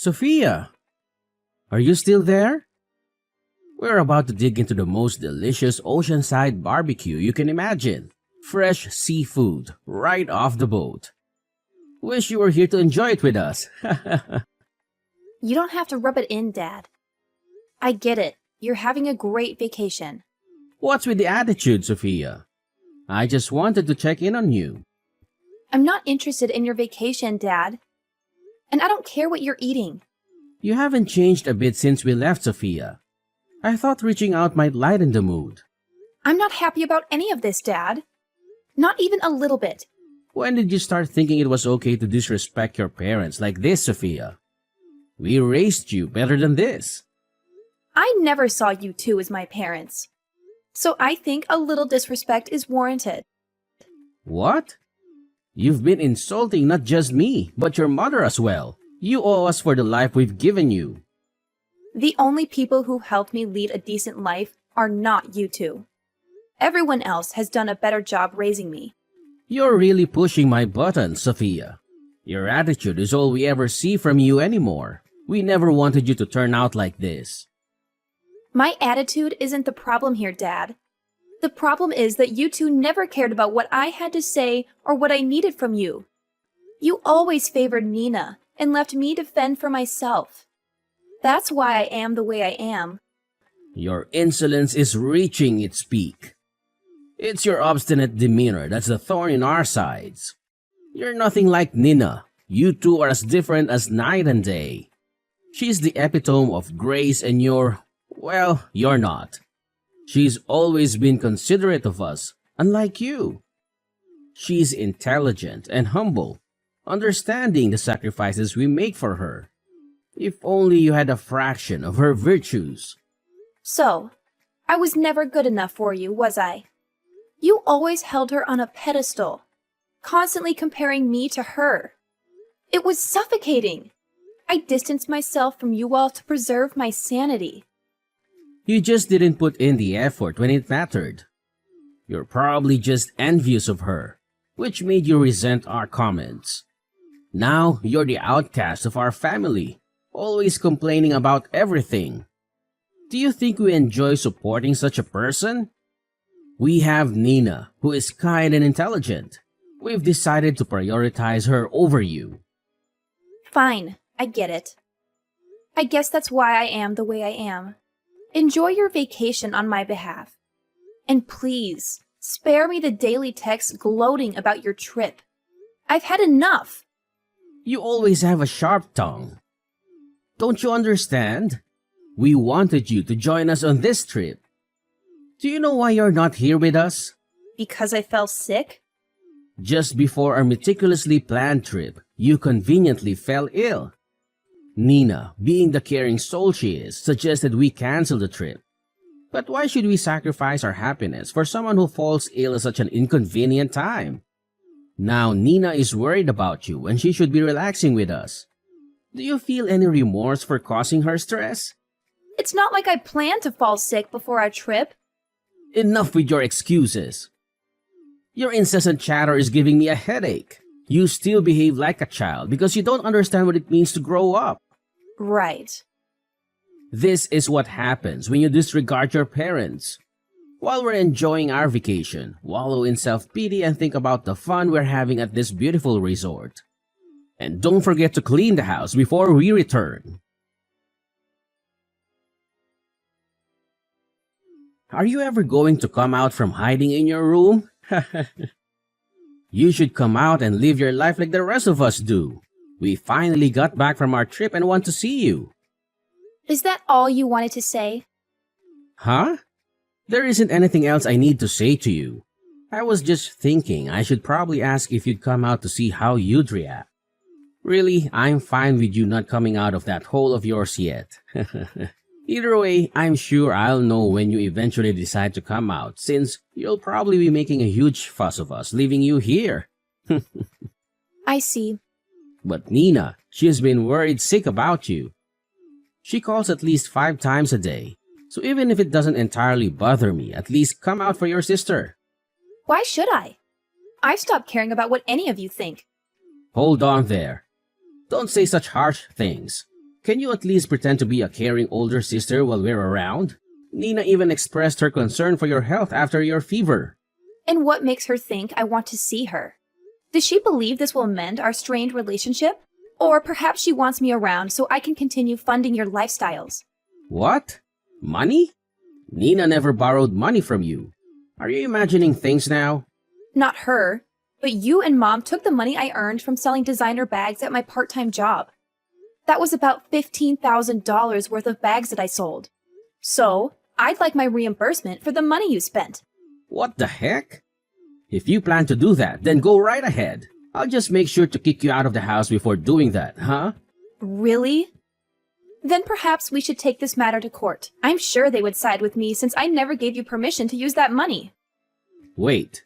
Sophia, are you still there? We're about to dig into the most delicious oceanside barbecue you can imagine. Fresh seafood right off the boat. Wish you were here to enjoy it with us. You don't have to rub it in, Dad. I get it. You're having a great vacation. What's with the attitude, Sophia? I just wanted to check in on you. I'm not interested in your vacation, Dad. And I don't care what you're eating. You haven't changed a bit since we left, Sophia. I thought reaching out might lighten the mood. I'm not happy about any of this, Dad. Not even a little bit. When did you start thinking it was okay to disrespect your parents like this, Sophia? We raised you better than this. I never saw you two as my parents. So I think a little disrespect is warranted. What? You've been insulting not just me, but your mother as well. You owe us for the life we've given you. The only people who helped me lead a decent life are not you two. Everyone else has done a better job raising me. You're really pushing my buttons, Sophia. Your attitude is all we ever see from you anymore. We never wanted you to turn out like this. My attitude isn't the problem here, Dad. The problem is that you two never cared about what I had to say or what I needed from you. You always favored Nina and left me to fend for myself. That's why I am the way I am. Your insolence is reaching its peak. It's your obstinate demeanor that's the thorn in our sides. You're nothing like Nina. You two are as different as night and day. She's the epitome of grace and you're not. She's always been considerate of us, unlike you. She's intelligent and humble, understanding the sacrifices we make for her. If only you had a fraction of her virtues. So, I was never good enough for you, was I? You always held her on a pedestal, constantly comparing me to her. It was suffocating. I distanced myself from you all to preserve my sanity. You just didn't put in the effort when it mattered. You're probably just envious of her, which made you resent our comments. Now you're the outcast of our family, always complaining about everything. Do you think we enjoy supporting such a person? We have Nina, who is kind and intelligent. We've decided to prioritize her over you. Fine, I get it. I guess that's why I am the way I am. Enjoy your vacation on my behalf. And please, spare me the daily texts gloating about your trip. I've had enough. You always have a sharp tongue. Don't you understand? We wanted you to join us on this trip. Do you know why you're not here with us? Because I fell sick? Just before our meticulously planned trip, you conveniently fell ill. Nina, being the caring soul she is, suggested we cancel the trip. But why should we sacrifice our happiness for someone who falls ill at such an inconvenient time? Now Nina is worried about you and she should be relaxing with us. Do you feel any remorse for causing her stress? It's not like I planned to fall sick before our trip. Enough with your excuses. Your incessant chatter is giving me a headache. You still behave like a child because you don't understand what it means to grow up. Right. This is what happens when you disregard your parents. While we're enjoying our vacation, wallow in self-pity and think about the fun we're having at this beautiful resort. And don't forget to clean the house before we return. Are you ever going to come out from hiding in your room? You should come out and live your life like the rest of us do. We finally got back from our trip and want to see you. Is that all you wanted to say? Huh? There isn't anything else I need to say to you. I was just thinking I should probably ask if you'd come out to see how you'd react. Really, I'm fine with you not coming out of that hole of yours yet. Either way, I'm sure I'll know when you eventually decide to come out, since you'll probably be making a huge fuss of us leaving you here. I see. But Nina, she has been worried sick about you. She calls at least 5 times a day, so even if it doesn't entirely bother me, at least come out for your sister. Why should I? I've stopped caring about what any of you think. Hold on there. Don't say such harsh things. Can you at least pretend to be a caring older sister while we're around? Nina even expressed her concern for your health after your fever. And what makes her think I want to see her? Does she believe this will mend our strained relationship? Or perhaps she wants me around so I can continue funding your lifestyles. What? Money? Nina never borrowed money from you. Are you imagining things now? Not her, but you and Mom took the money I earned from selling designer bags at my part-time job. That was about $15,000 worth of bags that I sold. So, I'd like my reimbursement for the money you spent. What the heck? If you plan to do that, then go right ahead. I'll just make sure to kick you out of the house before doing that, huh? Really? Then perhaps we should take this matter to court. I'm sure they would side with me since I never gave you permission to use that money. Wait.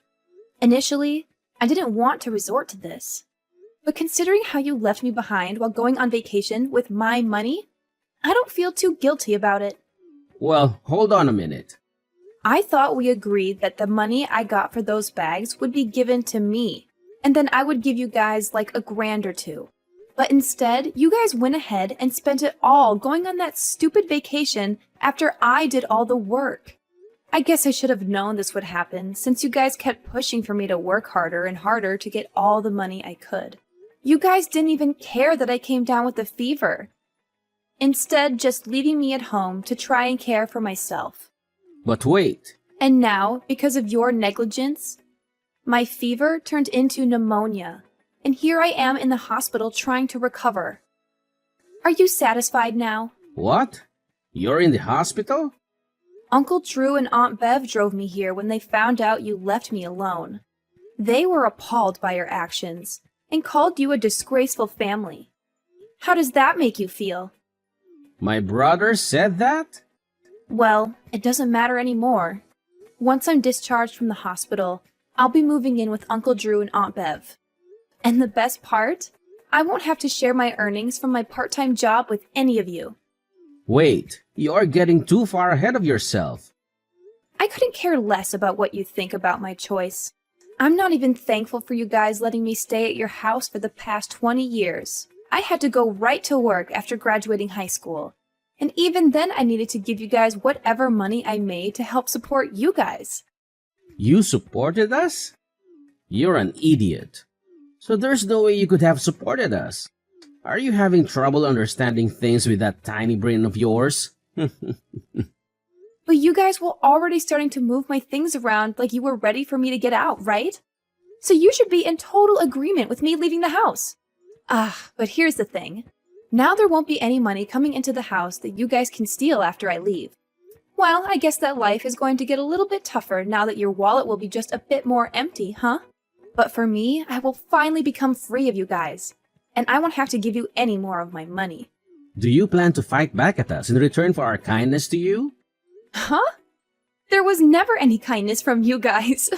Initially, I didn't want to resort to this. But considering how you left me behind while going on vacation with my money, I don't feel too guilty about it. Well, hold on a minute. I thought we agreed that the money I got for those bags would be given to me, and then I would give you guys like $1,000 or two. But instead, you guys went ahead and spent it all going on that stupid vacation after I did all the work. I guess I should have known this would happen since you guys kept pushing for me to work harder and harder to get all the money I could. You guys didn't even care that I came down with a fever. Instead, just leaving me at home to try and care for myself. But wait. And now, because of your negligence, my fever turned into pneumonia, and here I am in the hospital trying to recover. Are you satisfied now? What? You're in the hospital? Uncle Drew and Aunt Bev drove me here when they found out you left me alone. They were appalled by your actions and called you a disgraceful family. How does that make you feel? My brother said that? Well, it doesn't matter anymore. Once I'm discharged from the hospital, I'll be moving in with Uncle Drew and Aunt Bev. And the best part? I won't have to share my earnings from my part-time job with any of you. Wait, you're getting too far ahead of yourself. I couldn't care less about what you think about my choice. I'm not even thankful for you guys letting me stay at your house for the past 20 years. I had to go right to work after graduating high school. And even then I needed to give you guys whatever money I made to help support you guys. You supported us? You're an idiot. So there's no way you could have supported us. Are you having trouble understanding things with that tiny brain of yours? But you guys were already starting to move my things around like you were ready for me to get out, right? So you should be in total agreement with me leaving the house. But here's the thing. Now there won't be any money coming into the house that you guys can steal after I leave. Well, I guess that life is going to get a little bit tougher now that your wallet will be just a bit more empty, huh? But for me, I will finally become free of you guys. And I won't have to give you any more of my money. Do you plan to fight back at us in return for our kindness to you? Huh? There was never any kindness from you guys.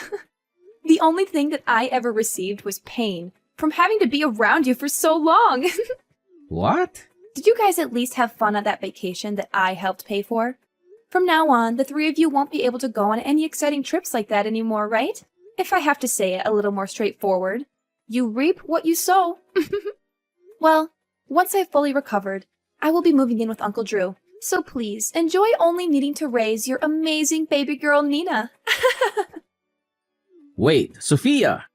The only thing that I ever received was pain from having to be around you for so long. What? Did you guys at least have fun on that vacation that I helped pay for? From now on, the three of you won't be able to go on any exciting trips like that anymore, right? If I have to say it a little more straightforward, you reap what you sow. Well, once I've fully recovered, I will be moving in with Uncle Drew. So please, enjoy only needing to raise your amazing baby girl, Nina. Wait, Sophia!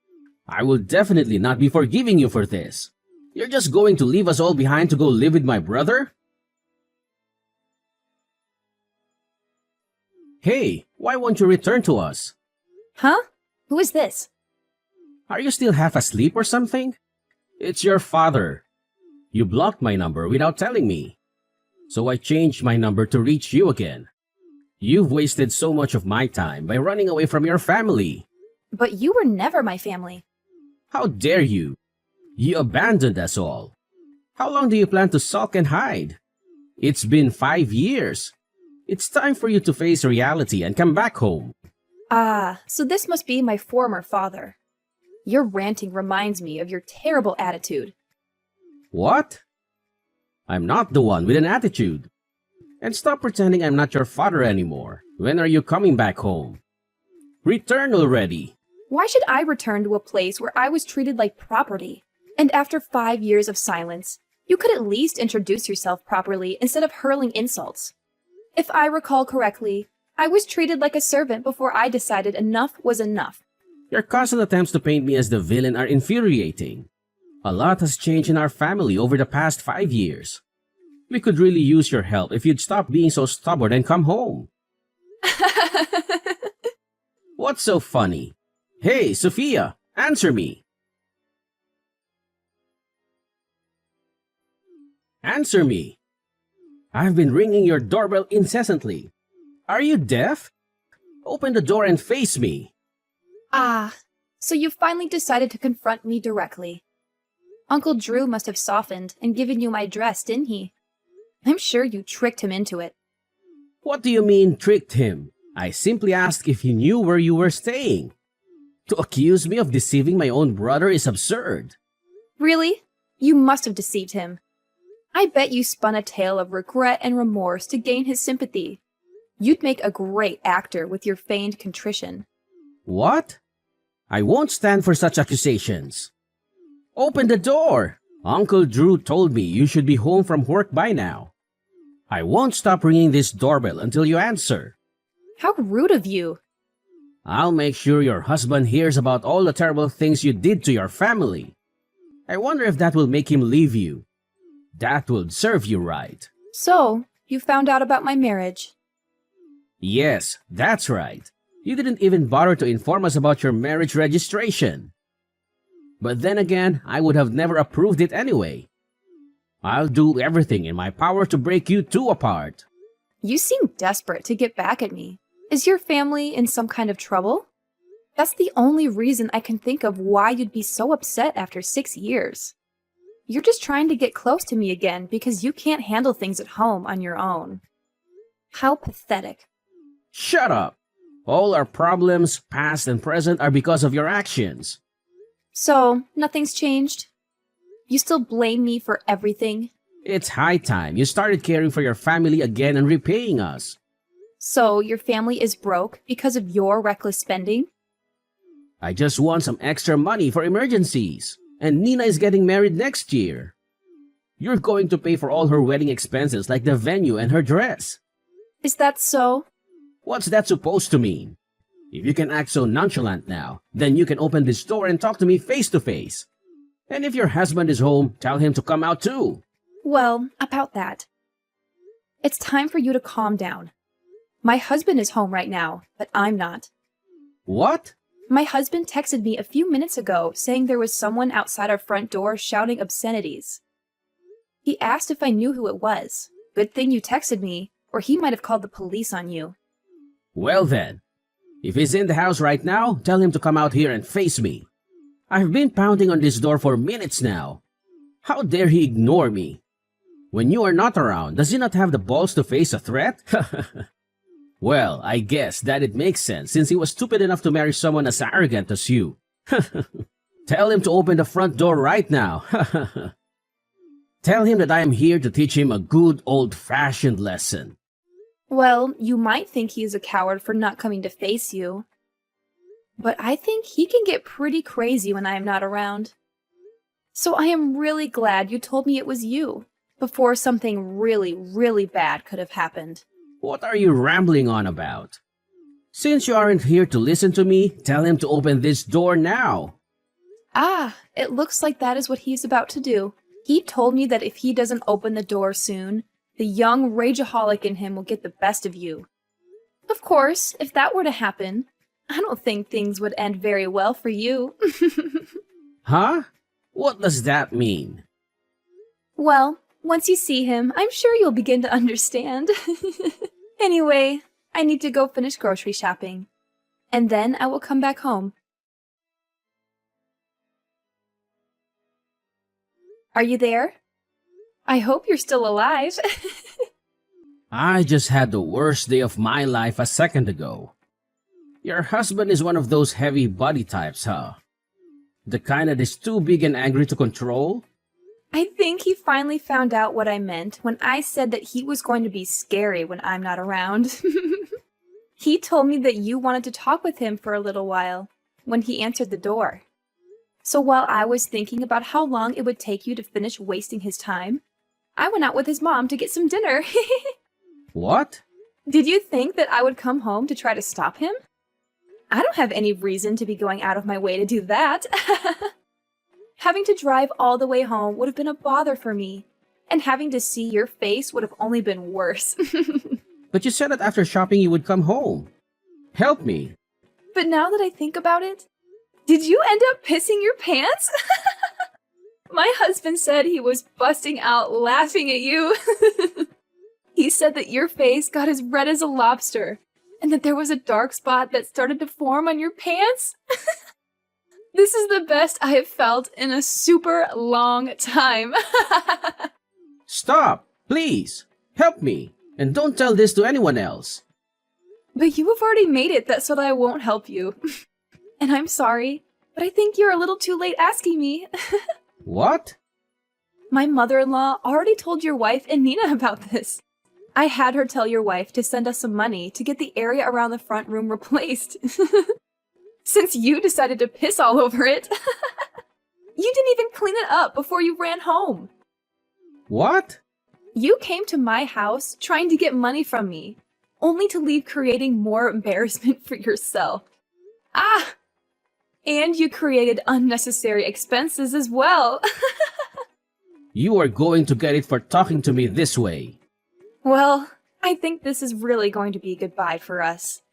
I will definitely not be forgiving you for this. You're just going to leave us all behind to go live with my brother? Hey, why won't you return to us? Huh? Who is this? Are you still half asleep or something? It's your father. You blocked my number without telling me. So I changed my number to reach you again. You've wasted so much of my time by running away from your family. But you were never my family. How dare you? You abandoned us all. How long do you plan to sulk and hide? It's been 5 years. It's time for you to face reality and come back home. So this must be my former father. Your ranting reminds me of your terrible attitude. What? I'm not the one with an attitude. And stop pretending I'm not your father anymore. When are you coming back home? Return already. Why should I return to a place where I was treated like property? And after 5 years of silence, You could at least introduce yourself properly instead of hurling insults. If I recall correctly, I was treated like a servant before I decided enough was enough. Your constant attempts to paint me as the villain are infuriating. A lot has changed in our family over the past 5 years. We could really use your help if you'd stop being so stubborn and come home. What's so funny? Hey, Sophia, answer me. Answer me. I've been ringing your doorbell incessantly. Are you deaf? Open the door and face me. Ah, so you finally decided to confront me directly. Uncle Drew must have softened and given you my address, didn't he? I'm sure you tricked him into it. What do you mean tricked him? I simply asked if he knew where you were staying. To accuse me of deceiving my own brother is absurd. Really? You must have deceived him. I bet you spun a tale of regret and remorse to gain his sympathy. You'd make a great actor with your feigned contrition. What? I won't stand for such accusations. Open the door! Uncle Drew told me you should be home from work by now. I won't stop ringing this doorbell until you answer. How rude of you! I'll make sure your husband hears about all the terrible things you did to your family. I wonder if that will make him leave you. That would serve you right. So, you found out about my marriage. Yes, that's right. You didn't even bother to inform us about your marriage registration. But then again, I would have never approved it anyway. I'll do everything in my power to break you two apart. You seem desperate to get back at me. Is your family in some kind of trouble? That's the only reason I can think of why you'd be so upset after 6 years. You're just trying to get close to me again because you can't handle things at home on your own. How pathetic. Shut up! All our problems, past and present, are because of your actions. So, nothing's changed? You still blame me for everything? It's high time you started caring for your family again and repaying us. So, your family is broke because of your reckless spending? I just want some extra money for emergencies. And Nina is getting married next year. You're going to pay for all her wedding expenses like the venue and her dress. Is that so? What's that supposed to mean? If you can act so nonchalant now, then you can open this door and talk to me face to face. And if your husband is home, tell him to come out too. Well, about that. It's time for you to calm down. My husband is home right now, but I'm not. What? My husband texted me a few minutes ago saying there was someone outside our front door shouting obscenities. He asked if I knew who it was. Good thing you texted me, or he might have called the police on you. Well then, if he's in the house right now, tell him to come out here and face me. I've been pounding on this door for minutes now. How dare he ignore me? When you are not around, does he not have the balls to face a threat? Well, I guess that it makes sense since he was stupid enough to marry someone as arrogant as you. Tell him to open the front door right now. Tell him that I am here to teach him a good old-fashioned lesson. Well, you might think he is a coward for not coming to face you. But I think he can get pretty crazy when I am not around. So I am really glad you told me it was you, before something really, really bad could have happened. What are you rambling on about? Since you aren't here to listen to me, tell him to open this door now. Ah, it looks like that is what he's about to do. He told me that if he doesn't open the door soon, the young rageaholic in him will get the best of you. Of course, if that were to happen, I don't think things would end very well for you. Huh? What does that mean? Well, once you see him, I'm sure you'll begin to understand. Anyway, I need to go finish grocery shopping. And then I will come back home. Are you there? I hope you're still alive. I just had the worst day of my life a second ago. Your husband is one of those heavy body types, huh? The kind that is too big and angry to control? I think he finally found out what I meant when I said that he was going to be scary when I'm not around. He told me that you wanted to talk with him for a little while when he answered the door. So while I was thinking about how long it would take you to finish wasting his time, I went out with his mom to get some dinner. What? Did you think that I would come home to try to stop him? I don't have any reason to be going out of my way to do that. Having to drive all the way home would have been a bother for me, and having to see your face would have only been worse. But you said that after shopping you would come home. Help me. But now that I think about it, did you end up pissing your pants? My husband said he was busting out laughing at you. He said that your face got as red as a lobster, and that there was a dark spot that started to form on your pants. This is the best I have felt in a super long time. Stop, please. Help me. And don't tell this to anyone else. But you have already made it that so that I won't help you. And I'm sorry, but I think you're a little too late asking me. What? My mother-in-law already told your wife and Nina about this. I had her tell your wife to send us some money to get the area around the front room replaced. Since you decided to piss all over it. You didn't even clean it up before you ran home. What? You came to my house trying to get money from me, only to leave creating more embarrassment for yourself. Ah! And you created unnecessary expenses as well. You are going to get it for talking to me this way. Well, I think this is really going to be goodbye for us.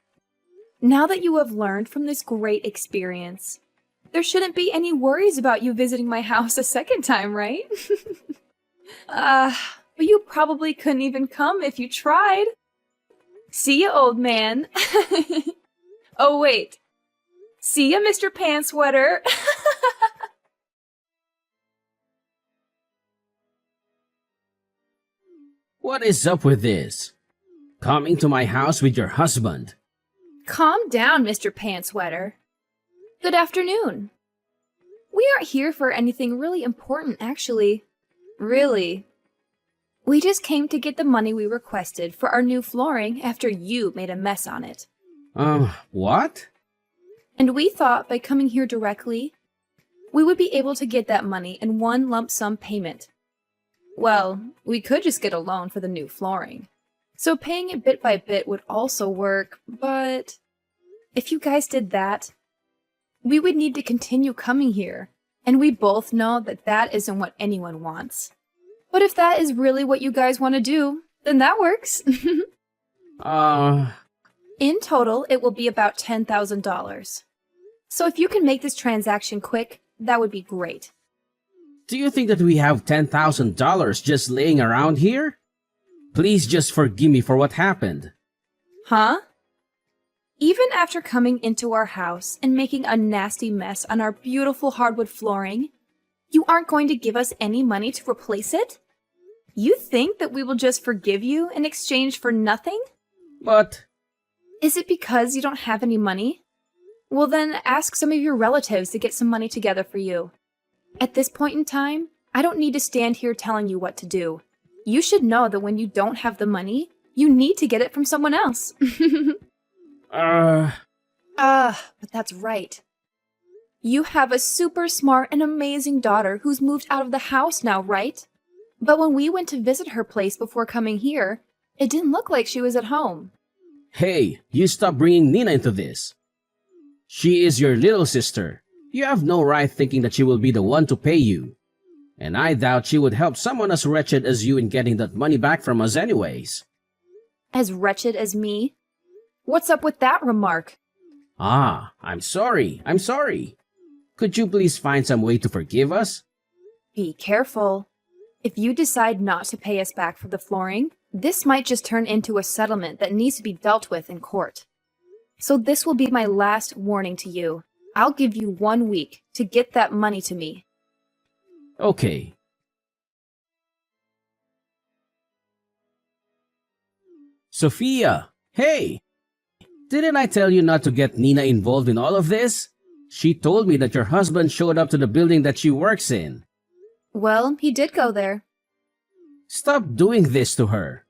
Now that you have learned from this great experience, there shouldn't be any worries about you visiting my house a second time, right? But you probably couldn't even come if you tried. See ya, old man. Oh, wait. See ya, Mr. Pants Sweater. What is up with this? Coming to my house with your husband. Calm down, Mr. Pants Sweater. Good afternoon. We aren't here for anything really important, actually. Really. We just came to get the money we requested for our new flooring after you made a mess on it. What? And we thought by coming here directly, we would be able to get that money in one lump sum payment. Well, we could just get a loan for the new flooring. So paying it bit by bit would also work, but if you guys did that, we would need to continue coming here, and we both know that that isn't what anyone wants. But if that is really what you guys want to do, then that works. In total, it will be about $10,000. So if you can make this transaction quick, that would be great. Do you think that we have $10,000 just laying around here? Please just forgive me for what happened. Huh? Even after coming into our house and making a nasty mess on our beautiful hardwood flooring, you aren't going to give us any money to replace it? You think that we will just forgive you in exchange for nothing? But... Is it because you don't have any money? Well then, ask some of your relatives to get some money together for you. At this point in time, I don't need to stand here telling you what to do. You should know that when you don't have the money, you need to get it from someone else. But that's right. You have a super smart and amazing daughter who's moved out of the house now, right? But when we went to visit her place before coming here, it didn't look like she was at home. Hey, you stop bringing Nina into this. She is your little sister. You have no right thinking that she will be the one to pay you. And I doubt she would help someone as wretched as you in getting that money back from us anyways. As wretched as me? What's up with that remark? I'm sorry. Could you please find some way to forgive us? Be careful. If you decide not to pay us back for the flooring, this might just turn into a settlement that needs to be dealt with in court. So this will be my last warning to you. I'll give you 1 week to get that money to me. Okay. Sophia, hey! Didn't I tell you not to get Nina involved in all of this? She told me that your husband showed up to the building that she works in. Well, he did go there. Stop doing this to her.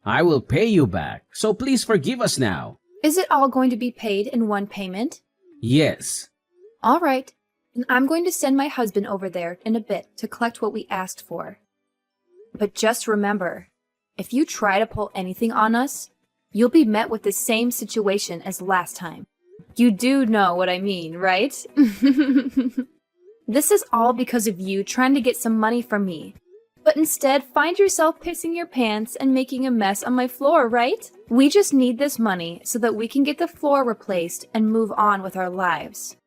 I will pay you back, so please forgive us now. Is it all going to be paid in one payment? Yes. All right. And I'm going to send my husband over there in a bit to collect what we asked for. But just remember, if you try to pull anything on us, you'll be met with the same situation as last time. You do know what I mean, right? This is all because of you trying to get some money from me. But instead, find yourself pissing your pants and making a mess on my floor, right? We just need this money so that we can get the floor replaced and move on with our lives.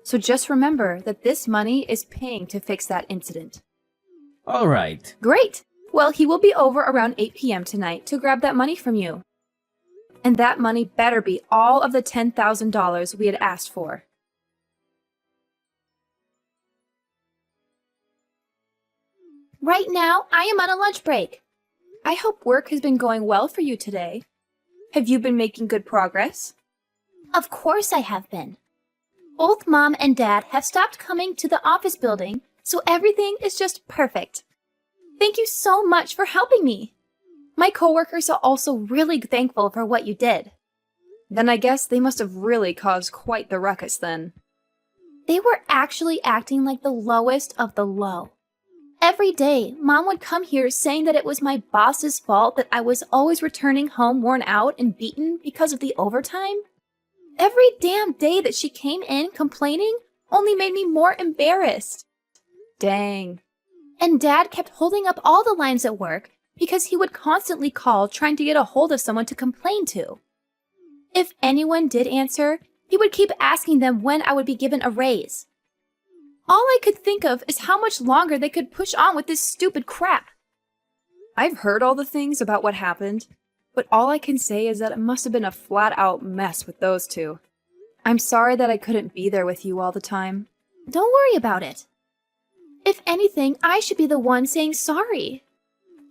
So just remember that this money is paying to fix that incident. All right. Great! Well, he will be over around 8 p.m. tonight to grab that money from you. And that money better be all of the $10,000 we had asked for. Right now, I am on a lunch break. I hope work has been going well for you today. Have you been making good progress? Of course I have been. Both Mom and Dad have stopped coming to the office building, so everything is just perfect. Thank you so much for helping me. My coworkers are also really thankful for what you did. Then I guess they must have really caused quite the ruckus then. They were actually acting like the lowest of the low. Every day, Mom would come here saying that it was my boss's fault that I was always returning home worn out and beaten because of the overtime. Every damn day that she came in complaining only made me more embarrassed. Dang. And Dad kept holding up all the lines at work because he would constantly call trying to get a hold of someone to complain to. If anyone did answer, he would keep asking them when I would be given a raise. All I could think of is how much longer they could push on with this stupid crap. I've heard all the things about what happened, but all I can say is that it must have been a flat-out mess with those two. I'm sorry that I couldn't be there with you all the time. Don't worry about it. If anything, I should be the one saying sorry.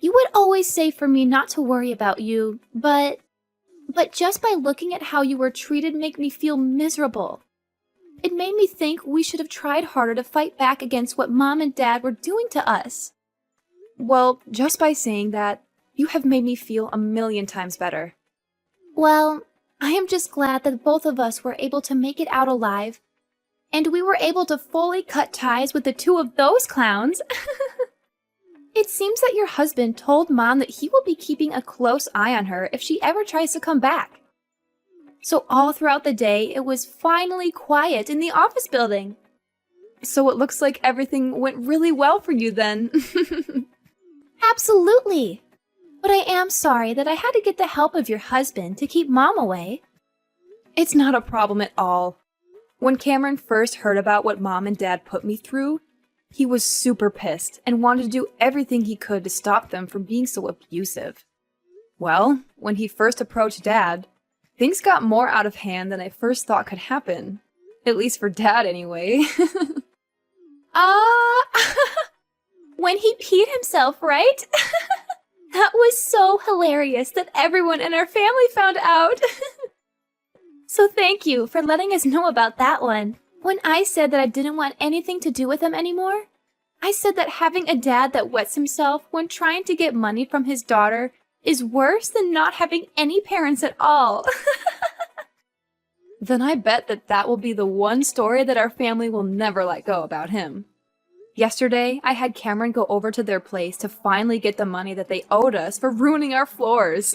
You would always say for me not to worry about you, but just by looking at how you were treated made me feel miserable. It made me think we should have tried harder to fight back against what Mom and Dad were doing to us. Well, just by saying that, you have made me feel 1,000,000 times better. Well, I am just glad that both of us were able to make it out alive, and we were able to fully cut ties with the two of those clowns. It seems that your husband told Mom that he will be keeping a close eye on her if she ever tries to come back. So all throughout the day, it was finally quiet in the office building. So it looks like everything went really well for you then. Absolutely. But I am sorry that I had to get the help of your husband to keep Mom away. It's not a problem at all. When Cameron first heard about what Mom and Dad put me through, he was super pissed and wanted to do everything he could to stop them from being so abusive. Well, when he first approached Dad, things got more out of hand than I first thought could happen. At least for Dad, anyway. When he peed himself, right? That was so hilarious that everyone in our family found out. So thank you for letting us know about that one. When I said that I didn't want anything to do with him anymore, I said that having a dad that wets himself when trying to get money from his daughter is worse than not having any parents at all. Then I bet that will be the one story that our family will never let go about him. Yesterday, I had Cameron go over to their place to finally get the money that they owed us for ruining our floors.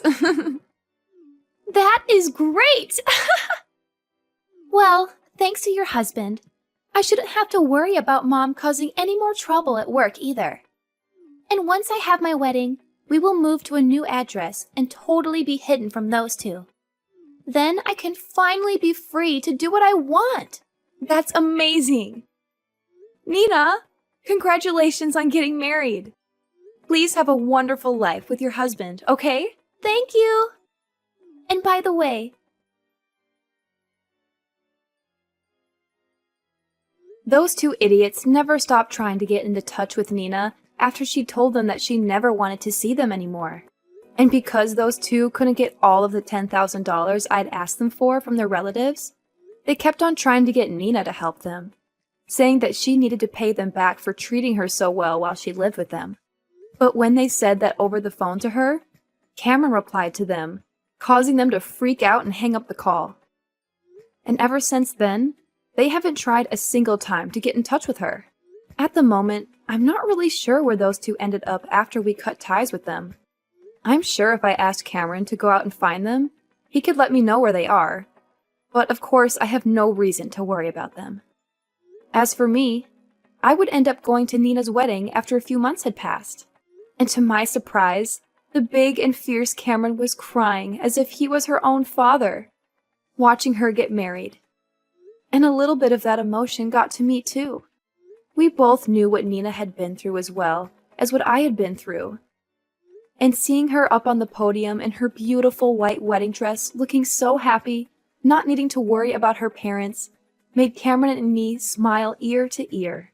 That is great! Well, thanks to your husband, I shouldn't have to worry about Mom causing any more trouble at work either. And once I have my wedding, we will move to a new address and totally be hidden from those two. Then I can finally be free to do what I want. That's amazing. Nina, congratulations on getting married. Please have a wonderful life with your husband, okay? Thank you. And by the way, those two idiots never stopped trying to get into touch with Nina after she told them that she never wanted to see them anymore. And because those two couldn't get all of the $10,000 I'd asked them for from their relatives, they kept on trying to get Nina to help them, saying that she needed to pay them back for treating her so well while she lived with them. But when they said that over the phone to her, Cameron replied to them, causing them to freak out and hang up the call. And ever since then, They haven't tried a single time to get in touch with her. At the moment, I'm not really sure where those two ended up after we cut ties with them. I'm sure if I asked Cameron to go out and find them, he could let me know where they are. But of course, I have no reason to worry about them. As for me, I would end up going to Nina's wedding after a few months had passed. And to my surprise, the big and fierce Cameron was crying as if he was her own father, watching her get married. And a little bit of that emotion got to me too. We both knew what Nina had been through as well as what I had been through. And seeing her up on the podium in her beautiful white wedding dress, looking so happy, not needing to worry about her parents, made Cameron and me smile ear to ear.